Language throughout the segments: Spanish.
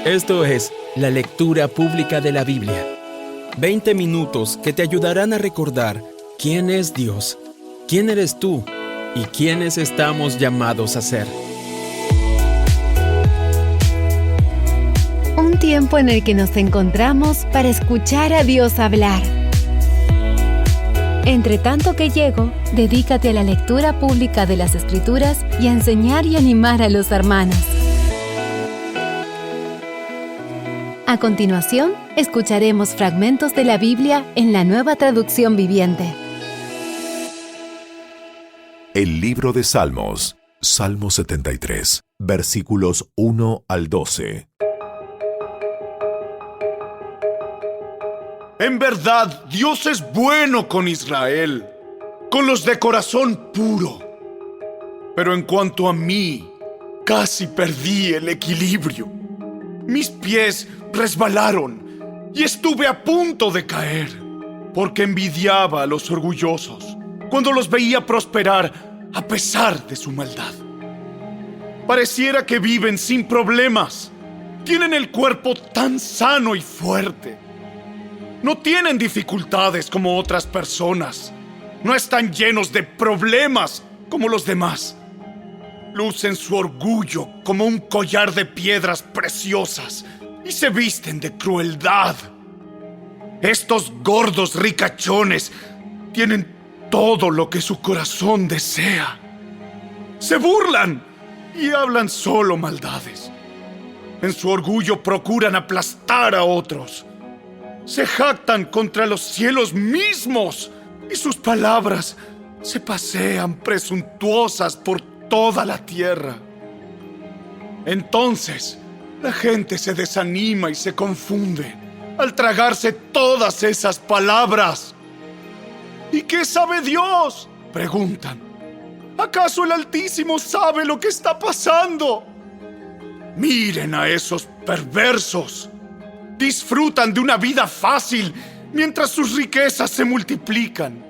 Esto es la lectura pública de la Biblia. 20 minutos que te ayudarán a recordar quién es Dios, quién eres tú y quiénes estamos llamados a ser. Un tiempo en el que nos encontramos para escuchar a Dios hablar. Entre tanto que llego, dedícate a la lectura pública de las Escrituras y a enseñar y animar a los hermanos. A continuación, escucharemos fragmentos de la Biblia en la Nueva Traducción Viviente. El libro de Salmos, Salmo 73, versículos 1 al 12. En verdad, Dios es bueno con Israel, con los de corazón puro. Pero en cuanto a mí, casi perdí el equilibrio. Mis pies resbalaron y estuve a punto de caer, porque envidiaba a los orgullosos cuando los veía prosperar a pesar de su maldad. Pareciera que viven sin problemas. Tienen el cuerpo tan sano y fuerte. No tienen dificultades como otras personas. No están llenos de problemas como los demás. Lucen su orgullo como un collar de piedras preciosas y se visten de crueldad. Estos gordos ricachones tienen todo lo que su corazón desea. Se burlan y hablan solo maldades. En su orgullo procuran aplastar a otros. Se jactan contra los cielos mismos y sus palabras se pasean presuntuosas por toda la tierra. Entonces, la gente se desanima y se confunde al tragarse todas esas palabras. ¿Y qué sabe Dios?, preguntan. ¿Acaso el Altísimo sabe lo que está pasando? Miren a esos perversos. Disfrutan de una vida fácil mientras sus riquezas se multiplican.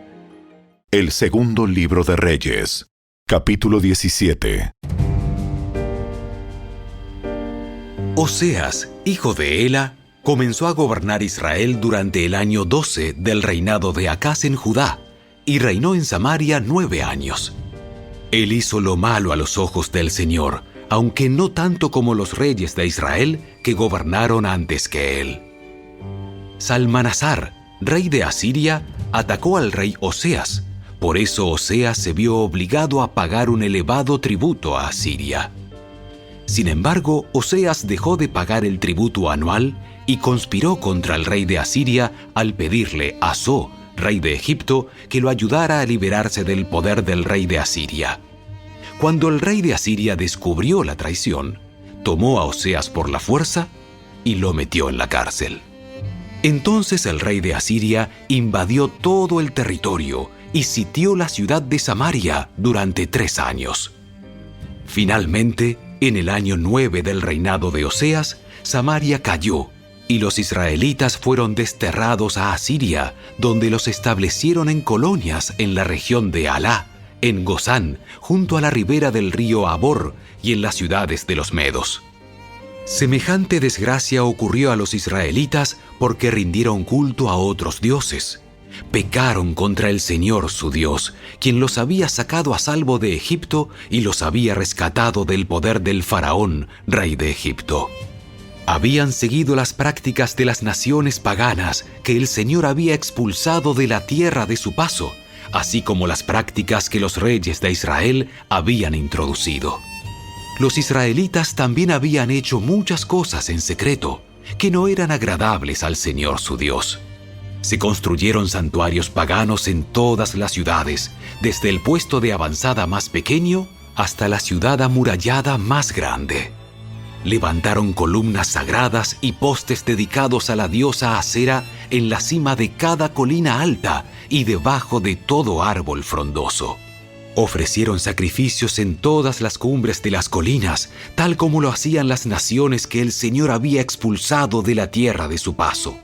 El segundo libro de Reyes, capítulo 17. Oseas, hijo de Ela, comenzó a gobernar Israel durante el año 12 del reinado de Acaz en Judá, y reinó en Samaria 9 años. Él hizo lo malo a los ojos del Señor, aunque no tanto como los reyes de Israel que gobernaron antes que él. Salmanasar, rey de Asiria, atacó al rey Oseas. Por eso Oseas se vio obligado a pagar un elevado tributo a Asiria. Sin embargo, Oseas dejó de pagar el tributo anual y conspiró contra el rey de Asiria al pedirle a So, rey de Egipto, que lo ayudara a liberarse del poder del rey de Asiria. Cuando el rey de Asiria descubrió la traición, tomó a Oseas por la fuerza y lo metió en la cárcel. Entonces el rey de Asiria invadió todo el territorio y sitió la ciudad de Samaria durante 3 años. Finalmente, en el año 9 del reinado de Oseas, Samaria cayó y los israelitas fueron desterrados a Asiria, donde los establecieron en colonias en la región de Halá, en Gozán, junto a la ribera del río Abor y en las ciudades de los medos. Semejante desgracia ocurrió a los israelitas porque rindieron culto a otros dioses. Pecaron contra el Señor su Dios, quien los había sacado a salvo de Egipto y los había rescatado del poder del faraón, rey de Egipto. Habían seguido las prácticas de las naciones paganas que el Señor había expulsado de la tierra de su paso, así como las prácticas que los reyes de Israel habían introducido. Los israelitas también habían hecho muchas cosas en secreto que no eran agradables al Señor su Dios. Se construyeron santuarios paganos en todas las ciudades, desde el puesto de avanzada más pequeño hasta la ciudad amurallada más grande. Levantaron columnas sagradas y postes dedicados a la diosa Asera en la cima de cada colina alta y debajo de todo árbol frondoso. Ofrecieron sacrificios en todas las cumbres de las colinas, tal como lo hacían las naciones que el Señor había expulsado de la tierra de su paso.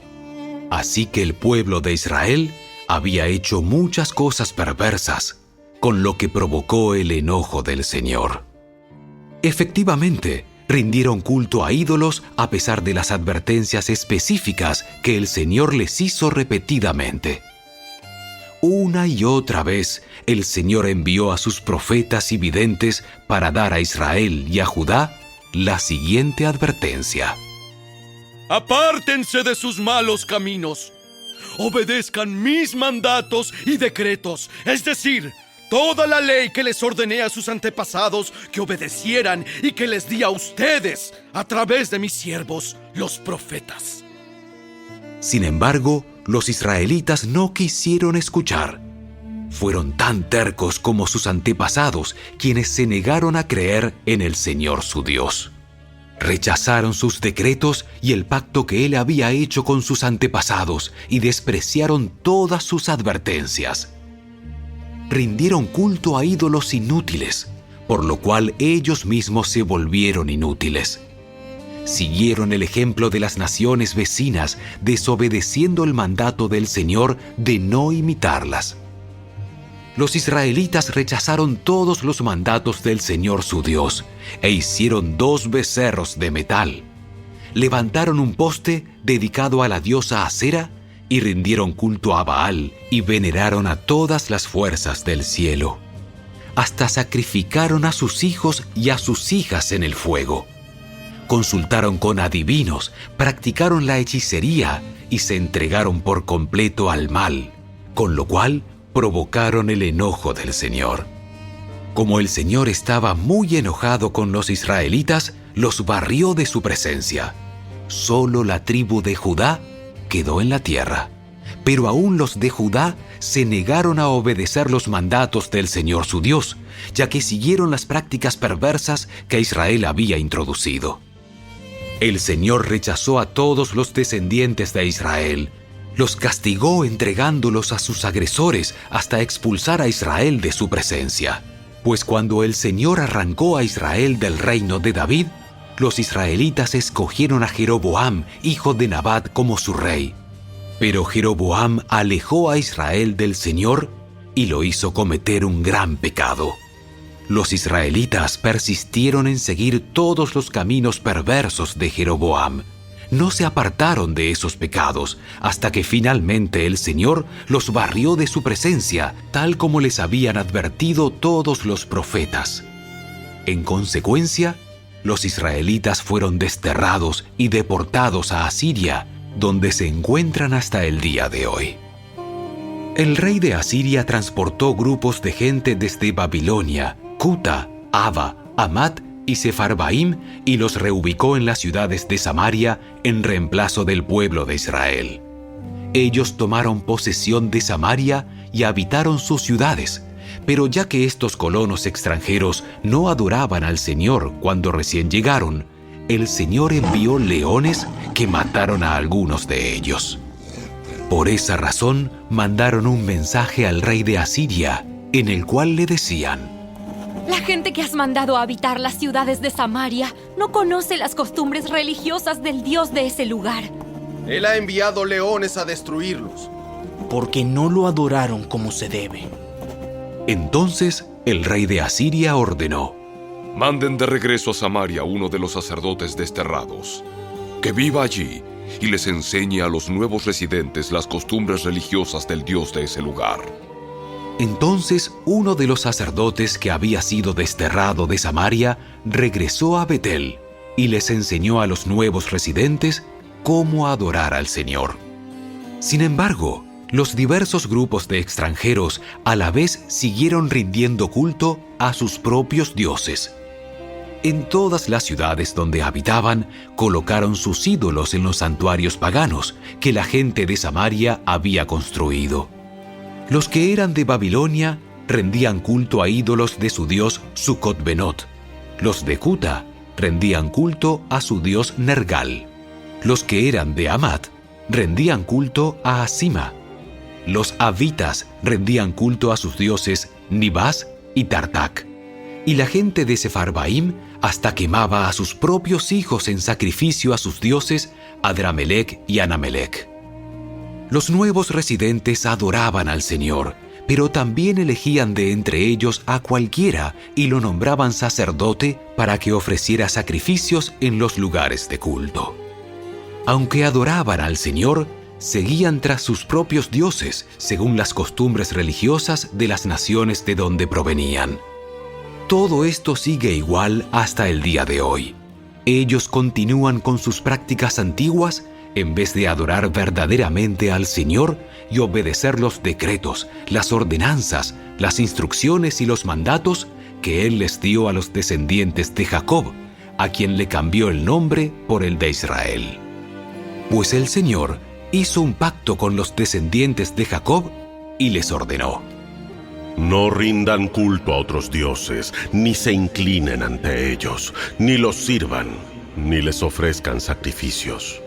Así que el pueblo de Israel había hecho muchas cosas perversas, con lo que provocó el enojo del Señor. Efectivamente, Rindieron culto a ídolos a pesar de las advertencias específicas que el Señor les hizo repetidamente. Una y otra vez, el Señor envió a sus profetas y videntes para dar a Israel y a Judá la siguiente advertencia. Apártense de sus malos caminos. Obedezcan mis mandatos y decretos, es decir, toda la ley que les ordené a sus antepasados que obedecieran y que les di a ustedes a través de mis siervos, los profetas. Sin embargo, los israelitas no quisieron escuchar. Fueron tan tercos como sus antepasados, quienes se negaron a creer en el Señor su Dios. Rechazaron sus decretos y el pacto que Él había hecho con sus antepasados y despreciaron todas sus advertencias. Rindieron culto a ídolos inútiles, por lo cual ellos mismos se volvieron inútiles. Siguieron el ejemplo de las naciones vecinas, desobedeciendo el mandato del Señor de no imitarlas. Los israelitas rechazaron todos los mandatos del Señor su Dios e hicieron 2 becerros de metal. Levantaron un poste dedicado a la diosa Acera y rindieron culto a Baal y veneraron a todas las fuerzas del cielo. Hasta sacrificaron a sus hijos y a sus hijas en el fuego. Consultaron con adivinos, practicaron la hechicería y se entregaron por completo al mal, con lo cual provocaron el enojo del Señor. Como el Señor estaba muy enojado con los israelitas, los barrió de su presencia. Solo la tribu de Judá quedó en la tierra. Pero aún los de Judá se negaron a obedecer los mandatos del Señor su Dios, ya que siguieron las prácticas perversas que Israel había introducido. El Señor rechazó a todos los descendientes de Israel. Los castigó entregándolos a sus agresores hasta expulsar a Israel de su presencia. Pues cuando el Señor arrancó a Israel del reino de David, los israelitas escogieron a Jeroboam, hijo de Nabat, como su rey. Pero Jeroboam alejó a Israel del Señor y lo hizo cometer un gran pecado. Los israelitas persistieron en seguir todos los caminos perversos de Jeroboam. No se apartaron de esos pecados hasta que finalmente el Señor los barrió de su presencia, tal como les habían advertido todos los profetas. En consecuencia, los israelitas fueron desterrados y deportados a Asiria, donde se encuentran hasta el día de hoy. El rey de Asiria transportó grupos de gente desde Babilonia, Cuta, Ava, Hamat y Sefarbaim y los reubicó en las ciudades de Samaria en reemplazo del pueblo de Israel. Ellos tomaron posesión de Samaria y habitaron sus ciudades, pero ya que estos colonos extranjeros no adoraban al Señor cuando recién llegaron, el Señor envió leones que mataron a algunos de ellos. Por esa razón, mandaron un mensaje al rey de Asiria, en el cual le decían: La gente que has mandado a habitar las ciudades de Samaria no conoce las costumbres religiosas del Dios de ese lugar. Él ha enviado leones a destruirlos, porque no lo adoraron como se debe. Entonces el rey de Asiria ordenó: Manden de regreso a Samaria uno de los sacerdotes desterrados, que viva allí y les enseñe a los nuevos residentes las costumbres religiosas del Dios de ese lugar. Entonces uno de los sacerdotes que había sido desterrado de Samaria regresó a Betel y les enseñó a los nuevos residentes cómo adorar al Señor. Sin embargo, los diversos grupos de extranjeros a la vez siguieron rindiendo culto a sus propios dioses. En todas las ciudades donde habitaban, colocaron sus ídolos en los santuarios paganos que la gente de Samaria había construido. Los que eran de Babilonia rendían culto a ídolos de su dios Sucot-Benot. Los de Cuta rendían culto a su dios Nergal. Los que eran de Hamat rendían culto a Asima. Los avitas rendían culto a sus dioses Nibás y Tartak. Y la gente de Sefarbaim hasta quemaba a sus propios hijos en sacrificio a sus dioses Adramelec y Anamelec. Los nuevos residentes adoraban al Señor, pero también elegían de entre ellos a cualquiera y lo nombraban sacerdote para que ofreciera sacrificios en los lugares de culto. Aunque adoraban al Señor, seguían tras sus propios dioses, según las costumbres religiosas de las naciones de donde provenían. Todo esto sigue igual hasta el día de hoy. Ellos continúan con sus prácticas antiguas en vez de adorar verdaderamente al Señor y obedecer los decretos, las ordenanzas, las instrucciones y los mandatos que Él les dio a los descendientes de Jacob, a quien le cambió el nombre por el de Israel. Pues el Señor hizo un pacto con los descendientes de Jacob y les ordenó: no rindan culto a otros dioses, ni se inclinen ante ellos, ni los sirvan, ni les ofrezcan sacrificios.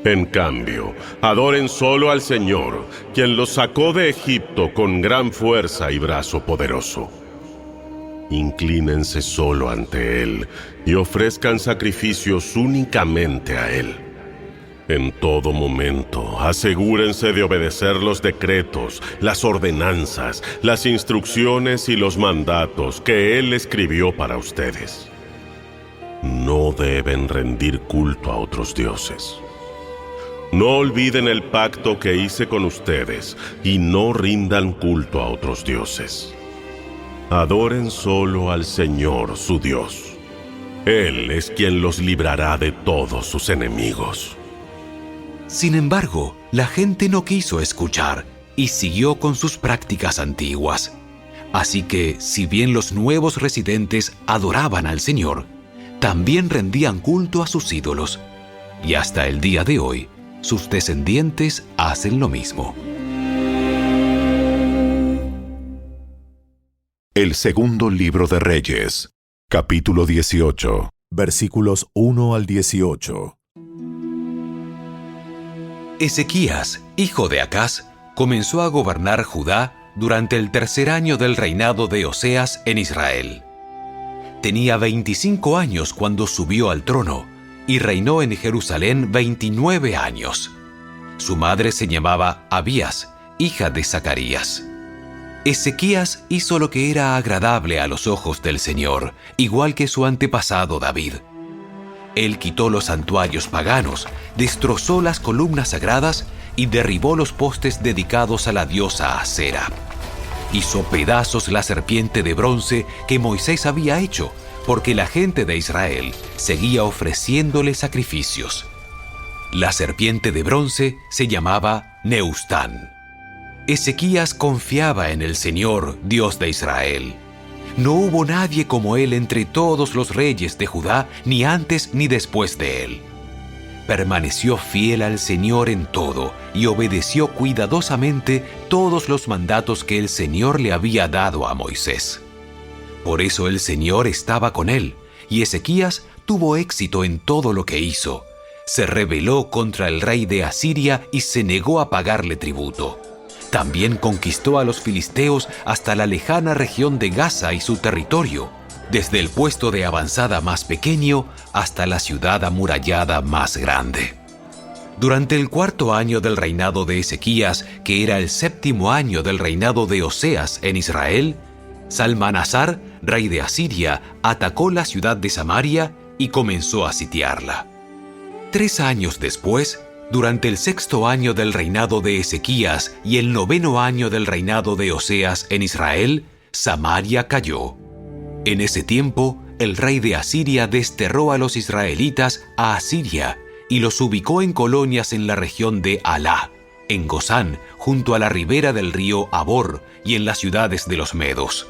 En cambio, adoren solo al Señor, quien los sacó de Egipto con gran fuerza y brazo poderoso. Inclínense solo ante Él y ofrezcan sacrificios únicamente a Él. En todo momento, asegúrense de obedecer los decretos, las ordenanzas, las instrucciones y los mandatos que Él escribió para ustedes. No deben rendir culto a otros dioses. No olviden el pacto que hice con ustedes y no rindan culto a otros dioses. Adoren solo al Señor, su Dios. Él es quien los librará de todos sus enemigos. Sin embargo, la gente no quiso escuchar y siguió con sus prácticas antiguas. Así que, si bien los nuevos residentes adoraban al Señor, también rendían culto a sus ídolos. Y hasta el día de hoy, sus descendientes hacen lo mismo. El segundo libro de Reyes, capítulo 18, versículos 1 al 18. Ezequías, hijo de Acaz, comenzó a gobernar Judá durante el tercer año del reinado de Oseas en Israel. Tenía 25 años cuando subió al trono y reinó en Jerusalén 29 años. Su madre se llamaba Abías, hija de Zacarías. Ezequías hizo lo que era agradable a los ojos del Señor, igual que su antepasado David. Él quitó los santuarios paganos, destrozó las columnas sagradas y derribó los postes dedicados a la diosa Asera. Hizo pedazos la serpiente de bronce que Moisés había hecho, porque la gente de Israel seguía ofreciéndole sacrificios. La serpiente de bronce se llamaba Neustán. Ezequías confiaba en el Señor, Dios de Israel. No hubo nadie como él entre todos los reyes de Judá, ni antes ni después de él. Permaneció fiel al Señor en todo y obedeció cuidadosamente todos los mandatos que el Señor le había dado a Moisés. Por eso el Señor estaba con él, y Ezequías tuvo éxito en todo lo que hizo. Se rebeló contra el rey de Asiria y se negó a pagarle tributo. También conquistó a los filisteos hasta la lejana región de Gaza y su territorio, desde el puesto de avanzada más pequeño hasta la ciudad amurallada más grande. Durante el cuarto año del reinado de Ezequías, que era el séptimo año del reinado de Oseas en Israel, Salmanasar, rey de Asiria, atacó la ciudad de Samaria y comenzó a sitiarla. 3 años después, durante el sexto año del reinado de Ezequías y el noveno año del reinado de Oseas en Israel, Samaria cayó. En ese tiempo, el rey de Asiria desterró a los israelitas a Asiria y los ubicó en colonias en la región de Halá, en Gozán, junto a la ribera del río Abor y en las ciudades de los medos.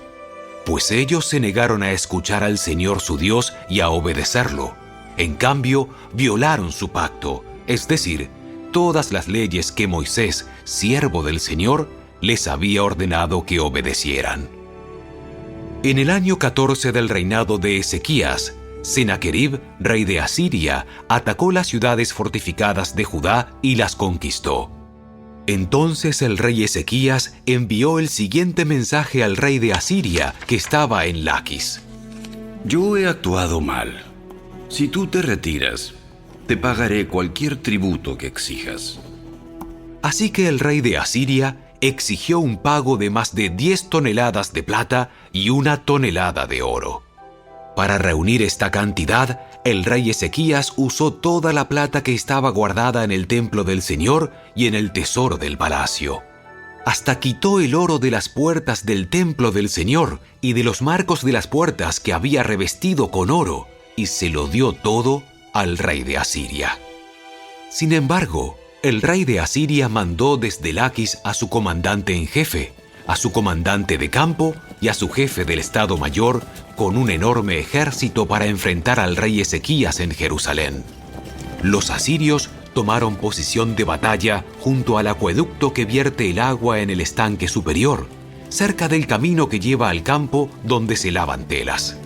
Pues ellos se negaron a escuchar al Señor su Dios y a obedecerlo. En cambio, violaron su pacto, es decir, todas las leyes que Moisés, siervo del Señor, les había ordenado que obedecieran. En el año 14 del reinado de Ezequías, Sennacherib, rey de Asiria, atacó las ciudades fortificadas de Judá y las conquistó. Entonces el rey Ezequías envió el siguiente mensaje al rey de Asiria, que estaba en Laquis. Yo he actuado mal. Si tú te retiras, te pagaré cualquier tributo que exijas. Así que el rey de Asiria exigió un pago de más de 10 toneladas de plata y 1 tonelada de oro. Para reunir esta cantidad, el rey Ezequías usó toda la plata que estaba guardada en el templo del Señor y en el tesoro del palacio. Hasta quitó el oro de las puertas del templo del Señor y de los marcos de las puertas que había revestido con oro, y se lo dio todo al rey de Asiria. Sin embargo, el rey de Asiria mandó desde Laquis a su comandante en jefe, a su comandante de campo y a su jefe del Estado Mayor con un enorme ejército para enfrentar al rey Ezequías en Jerusalén. Los asirios tomaron posición de batalla junto al acueducto que vierte el agua en el estanque superior, cerca del camino que lleva al campo donde se lavan telas.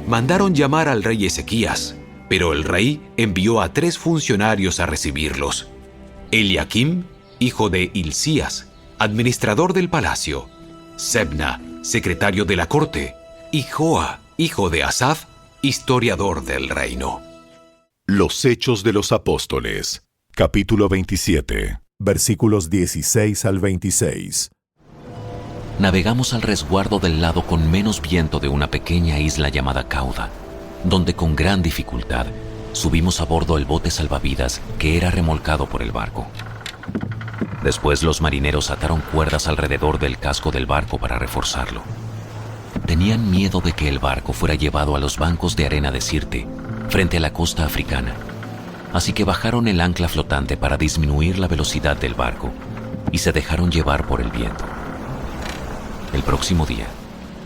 Mandaron llamar al rey Ezequías, pero el rey envió a 3 funcionarios a recibirlos: Eliakim, hijo de Hilcías, administrador del palacio; Sebna, secretario de la corte; y Joa, hijo de Asaf, historiador del reino. Los Hechos de los Apóstoles, capítulo 27, versículos 16 al 26. Navegamos al resguardo del lado con menos viento de una pequeña isla llamada Cauda, donde con gran dificultad subimos a bordo el bote salvavidas que era remolcado por el barco. Después los marineros ataron cuerdas alrededor del casco del barco para reforzarlo. Tenían miedo de que el barco fuera llevado a los bancos de arena de Sirte, frente a la costa africana, así que bajaron el ancla flotante para disminuir la velocidad del barco y se dejaron llevar por el viento. El próximo día,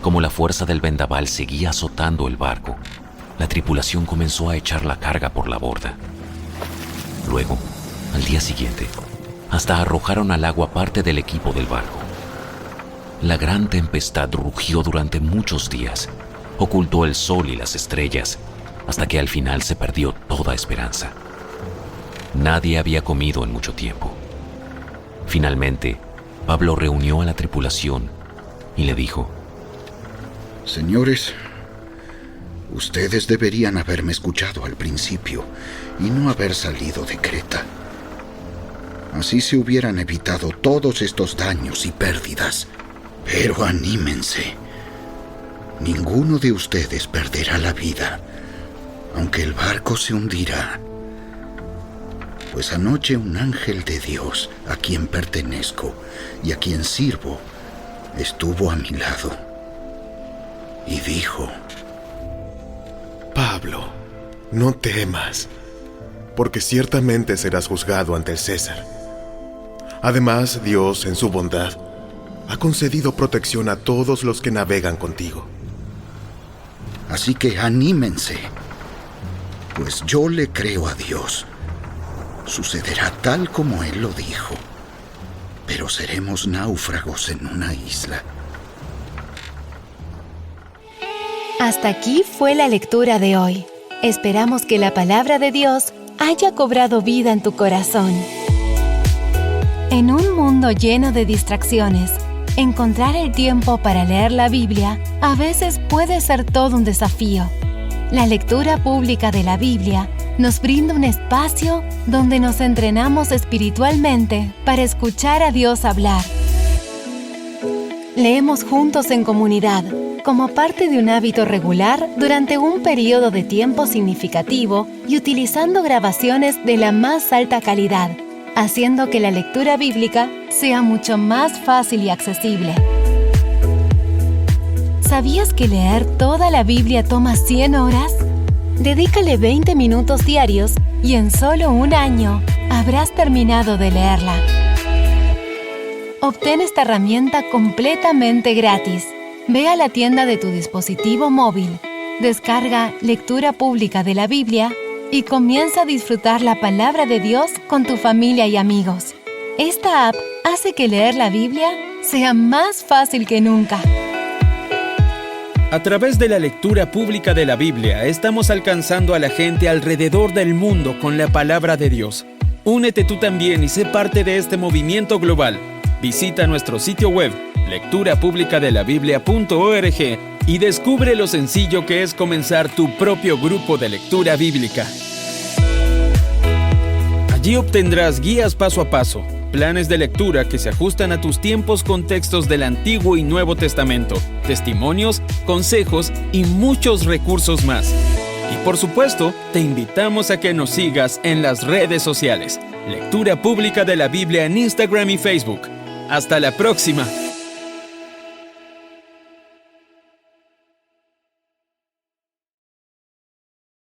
como la fuerza del vendaval seguía azotando el barco, la tripulación comenzó a echar la carga por la borda. Luego, al día siguiente, hasta arrojaron al agua parte del equipo del barco. La gran tempestad rugió durante muchos días, ocultó el sol y las estrellas, hasta que al final se perdió toda esperanza. Nadie había comido en mucho tiempo. Finalmente, Pablo reunió a la tripulación y le dijo: Señores, ustedes deberían haberme escuchado al principio y no haber salido de Creta. Así se hubieran evitado todos estos daños y pérdidas. Pero anímense. Ninguno de ustedes perderá la vida, aunque el barco se hundirá. Pues anoche un ángel de Dios, a quien pertenezco y a quien sirvo, estuvo a mi lado y dijo: Pablo, no temas, porque ciertamente serás juzgado ante el César. Además, Dios, en su bondad, ha concedido protección a todos los que navegan contigo. Así que anímense, pues yo le creo a Dios. Sucederá tal como Él lo dijo, pero seremos náufragos en una isla. Hasta aquí fue la lectura de hoy. Esperamos que la palabra de Dios haya cobrado vida en tu corazón. En un mundo lleno de distracciones, encontrar el tiempo para leer la Biblia a veces puede ser todo un desafío. La lectura pública de la Biblia nos brinda un espacio donde nos entrenamos espiritualmente para escuchar a Dios hablar. Leemos juntos en comunidad, como parte de un hábito regular durante un periodo de tiempo significativo y utilizando grabaciones de la más alta calidad, haciendo que la lectura bíblica sea mucho más fácil y accesible. ¿Sabías que leer toda la Biblia toma 100 horas? Dedícale 20 minutos diarios y en solo un año habrás terminado de leerla. Obtén esta herramienta completamente gratis. Ve a la tienda de tu dispositivo móvil, descarga Lectura Pública de la Biblia y comienza a disfrutar la palabra de Dios con tu familia y amigos. Esta app hace que leer la Biblia sea más fácil que nunca. A través de la lectura pública de la Biblia, estamos alcanzando a la gente alrededor del mundo con la palabra de Dios. Únete tú también y sé parte de este movimiento global. Visita nuestro sitio web, lecturapublicadelabiblia.org, y descubre lo sencillo que es comenzar tu propio grupo de lectura bíblica. Allí obtendrás guías paso a paso, planes de lectura que se ajustan a tus tiempos con textos del Antiguo y Nuevo Testamento, testimonios, consejos y muchos recursos más. Y por supuesto, te invitamos a que nos sigas en las redes sociales. Lectura Pública de la Biblia en Instagram y Facebook. ¡Hasta la próxima!